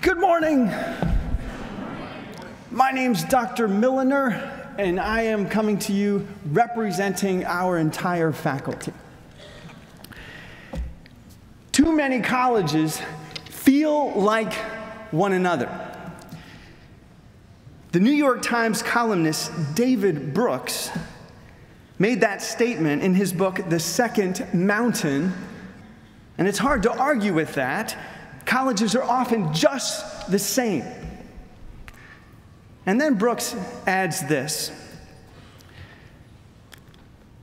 Good morning. My name's Dr. Milliner, and I am coming to you representing our entire faculty. Too many colleges feel like one another. The New York Times columnist David Brooks made that statement in his book, The Second Mountain, and it's hard to argue with that. Colleges are often just the same. And then Brooks adds this: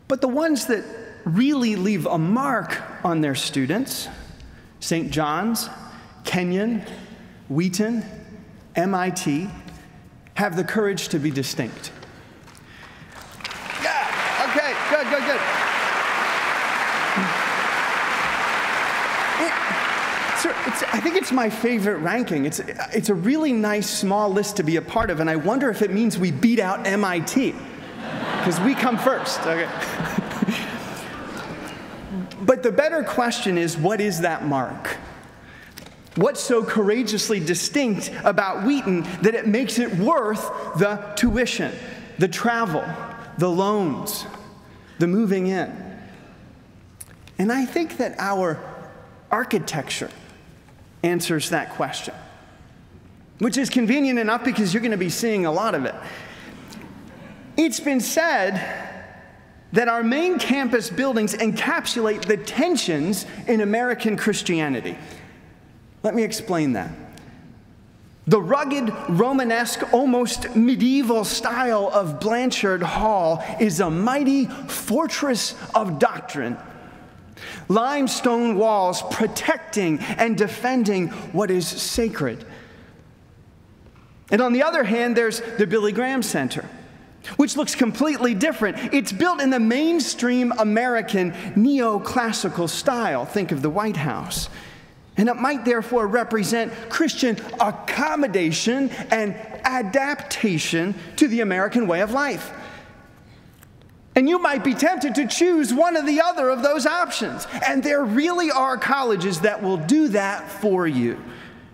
but the ones that really leave a mark on their students, St. John's, Kenyon, Wheaton, MIT, have the courage to be distinct. Yeah, okay, good. I think it's my favorite ranking. It's a really nice small list to be a part of, and I wonder if it means we beat out MIT, because we come first. Okay. But the better question is, what is that mark? What's so courageously distinct about Wheaton that it makes it worth the tuition, the travel, the loans, the moving in? And I think that our architecture answers that question, which is convenient enough because you're going to be seeing a lot of it. It's been said that our main campus buildings encapsulate the tensions in American Christianity. Let me explain that. The rugged, Romanesque, almost medieval style of Blanchard Hall is a mighty fortress of doctrine. Limestone walls protecting and defending what is sacred. And on the other hand, there's the Billy Graham Center, which looks completely different. It's built in the mainstream American neoclassical style. Think of the White House. And it might therefore represent Christian accommodation and adaptation to the American way of life. And you might be tempted to choose one or the other of those options. And there really are colleges that will do that for you.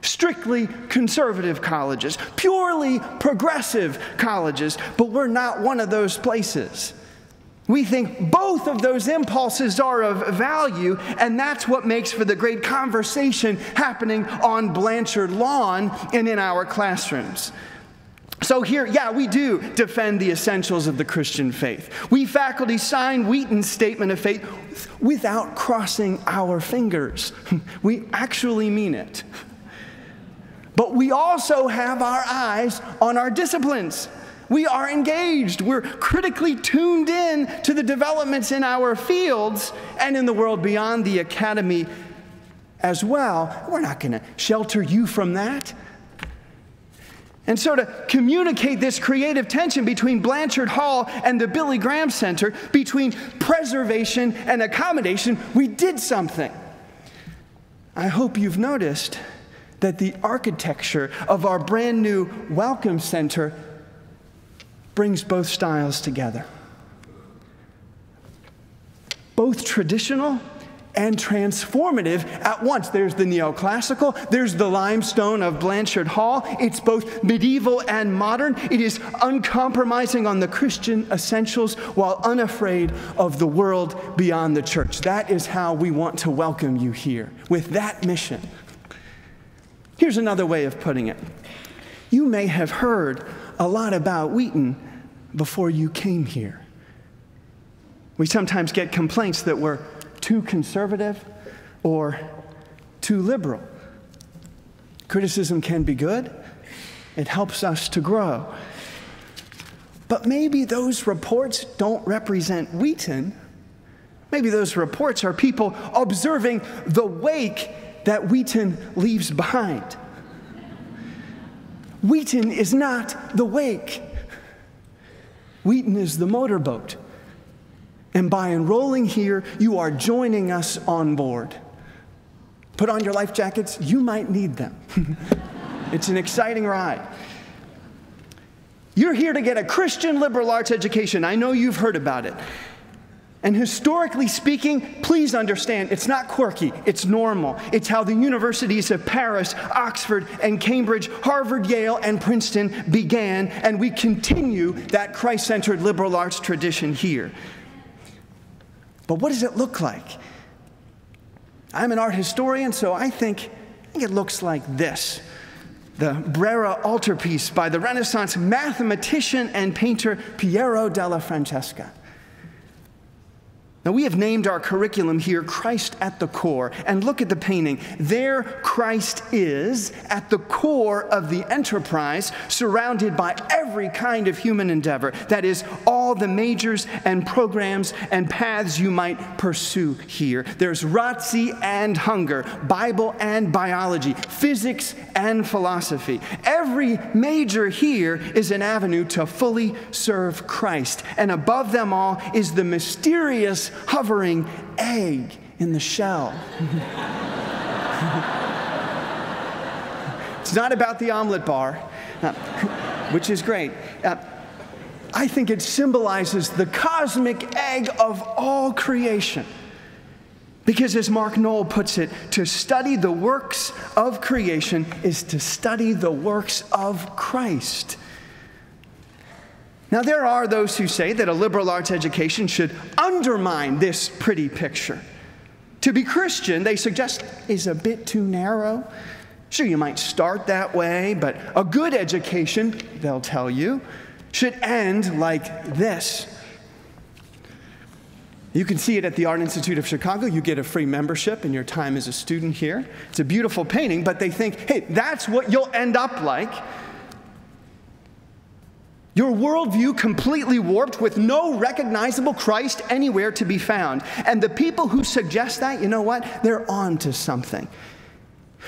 Strictly conservative colleges, purely progressive colleges, but we're not one of those places. We think both of those impulses are of value, and that's what makes for the great conversation happening on Blanchard Lawn and in our classrooms. So here, we do defend the essentials of the Christian faith. We faculty sign Wheaton's statement of faith without crossing our fingers. We actually mean it. But we also have our eyes on our disciplines. We are engaged. We're critically tuned in to the developments in our fields and in the world beyond the academy as well. We're not going to shelter you from that. And so to communicate this creative tension between Blanchard Hall and the Billy Graham Center, between preservation and accommodation, we did something. I hope you've noticed that the architecture of our brand new Welcome Center brings both styles together. Both traditional and transformative at once. There's the neoclassical, there's the limestone of Blanchard Hall. It's both medieval and modern. It is uncompromising on the Christian essentials while unafraid of the world beyond the church. That is how we want to welcome you here, with that mission. Here's another way of putting it. You may have heard a lot about Wheaton before you came here. We sometimes get complaints that we're too conservative or too liberal. Criticism can be good. It helps us to grow. But maybe those reports don't represent Wheaton. Maybe those reports are people observing the wake that Wheaton leaves behind. Wheaton is not the wake. Wheaton is the motorboat. And by enrolling here, you are joining us on board. Put on your life jackets. You might need them. It's an exciting ride. You're here to get a Christian liberal arts education. I know you've heard about it. And historically speaking, please understand, it's not quirky, it's normal. It's how the universities of Paris, Oxford, and Cambridge, Harvard, Yale, and Princeton began, and we continue that Christ-centered liberal arts tradition here. But what does it look like? I'm an art historian, so I think it looks like this. The Brera altarpiece by the Renaissance mathematician and painter Piero della Francesca. Now, we have named our curriculum here Christ at the Core. And look at the painting. There Christ is at the core of the enterprise, surrounded by every kind of human endeavor. That is, all the majors and programs and paths you might pursue here. There's razzi and hunger, Bible and biology, physics and philosophy. Every major here is an avenue to fully serve Christ. And above them all is the mysterious hovering egg in the shell. It's not about the omelet bar, which is great. I think it symbolizes the cosmic egg of all creation. Because as Mark Knoll puts it, to study the works of creation is to study the works of Christ. Now, there are those who say that a liberal arts education should undermine this pretty picture. To be Christian, they suggest, is a bit too narrow. Sure, you might start that way, but a good education, they'll tell you, should end like this. You can see it at the Art Institute of Chicago. You get a free membership in your time as a student here. It's a beautiful painting, but they think, hey, that's what you'll end up like. Your worldview completely warped with no recognizable Christ anywhere to be found. And the people who suggest that, you know what? They're on to something.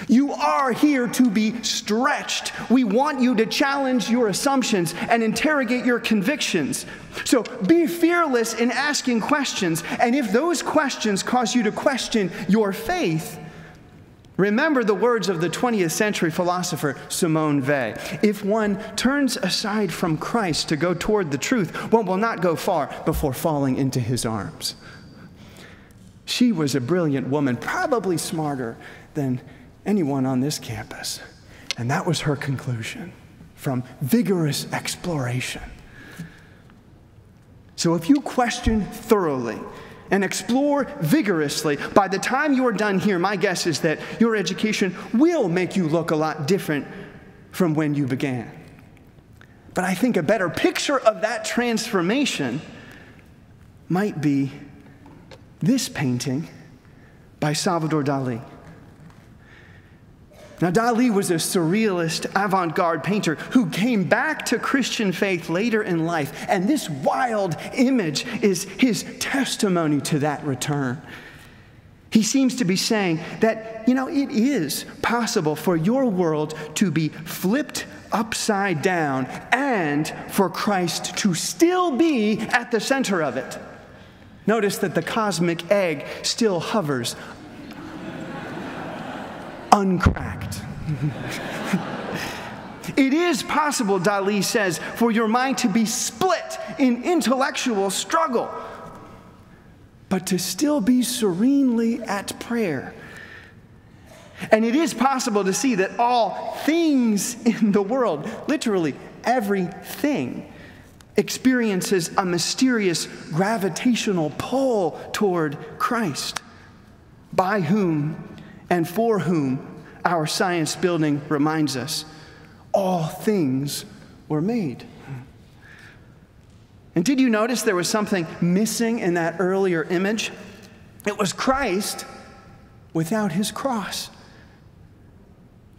You are here to be stretched. We want you to challenge your assumptions and interrogate your convictions. So be fearless in asking questions. And if those questions cause you to question your faith, remember the words of the 20th century philosopher Simone Weil. If one turns aside from Christ to go toward the truth, one will not go far before falling into his arms. She was a brilliant woman, probably smarter than anyone on this campus. And that was her conclusion from vigorous exploration. So if you question thoroughly and explore vigorously, by the time you are done here, my guess is that your education will make you look a lot different from when you began. But I think a better picture of that transformation might be this painting by Salvador Dali. Now, Dali was a surrealist, avant-garde painter who came back to Christian faith later in life, and this wild image is his testimony to that return. He seems to be saying that, it is possible for your world to be flipped upside down and for Christ to still be at the center of it. Notice that the cosmic egg still hovers uncracked. It is possible, Dali says, for your mind to be split in intellectual struggle, but to still be serenely at prayer. And it is possible to see that all things in the world, literally everything, experiences a mysterious gravitational pull toward Christ, by whom and for whom our science building reminds us all things were made. And did you notice there was something missing in that earlier image? It was Christ without his cross.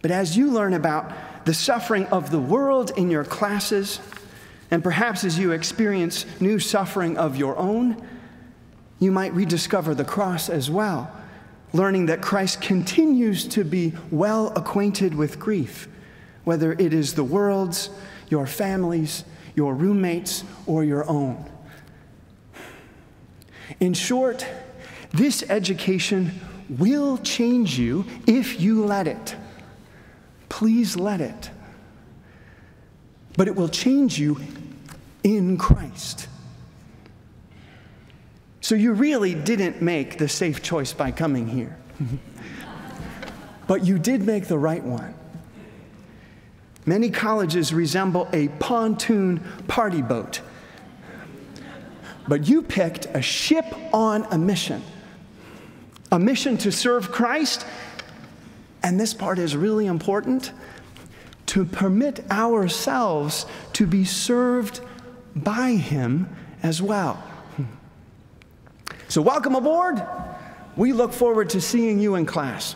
But as you learn about the suffering of the world in your classes, and perhaps as you experience new suffering of your own, you might rediscover the cross as well, learning that Christ continues to be well acquainted with grief, whether it is the world's, your family's, your roommates, or your own. In short, this education will change you if you let it. Please let it. But it will change you in Christ. So you really didn't make the safe choice by coming here. But you did make the right one. Many colleges resemble a pontoon party boat. But you picked a ship on a mission to serve Christ, and this part is really important, to permit ourselves to be served by Him as well. So welcome aboard. We look forward to seeing you in class.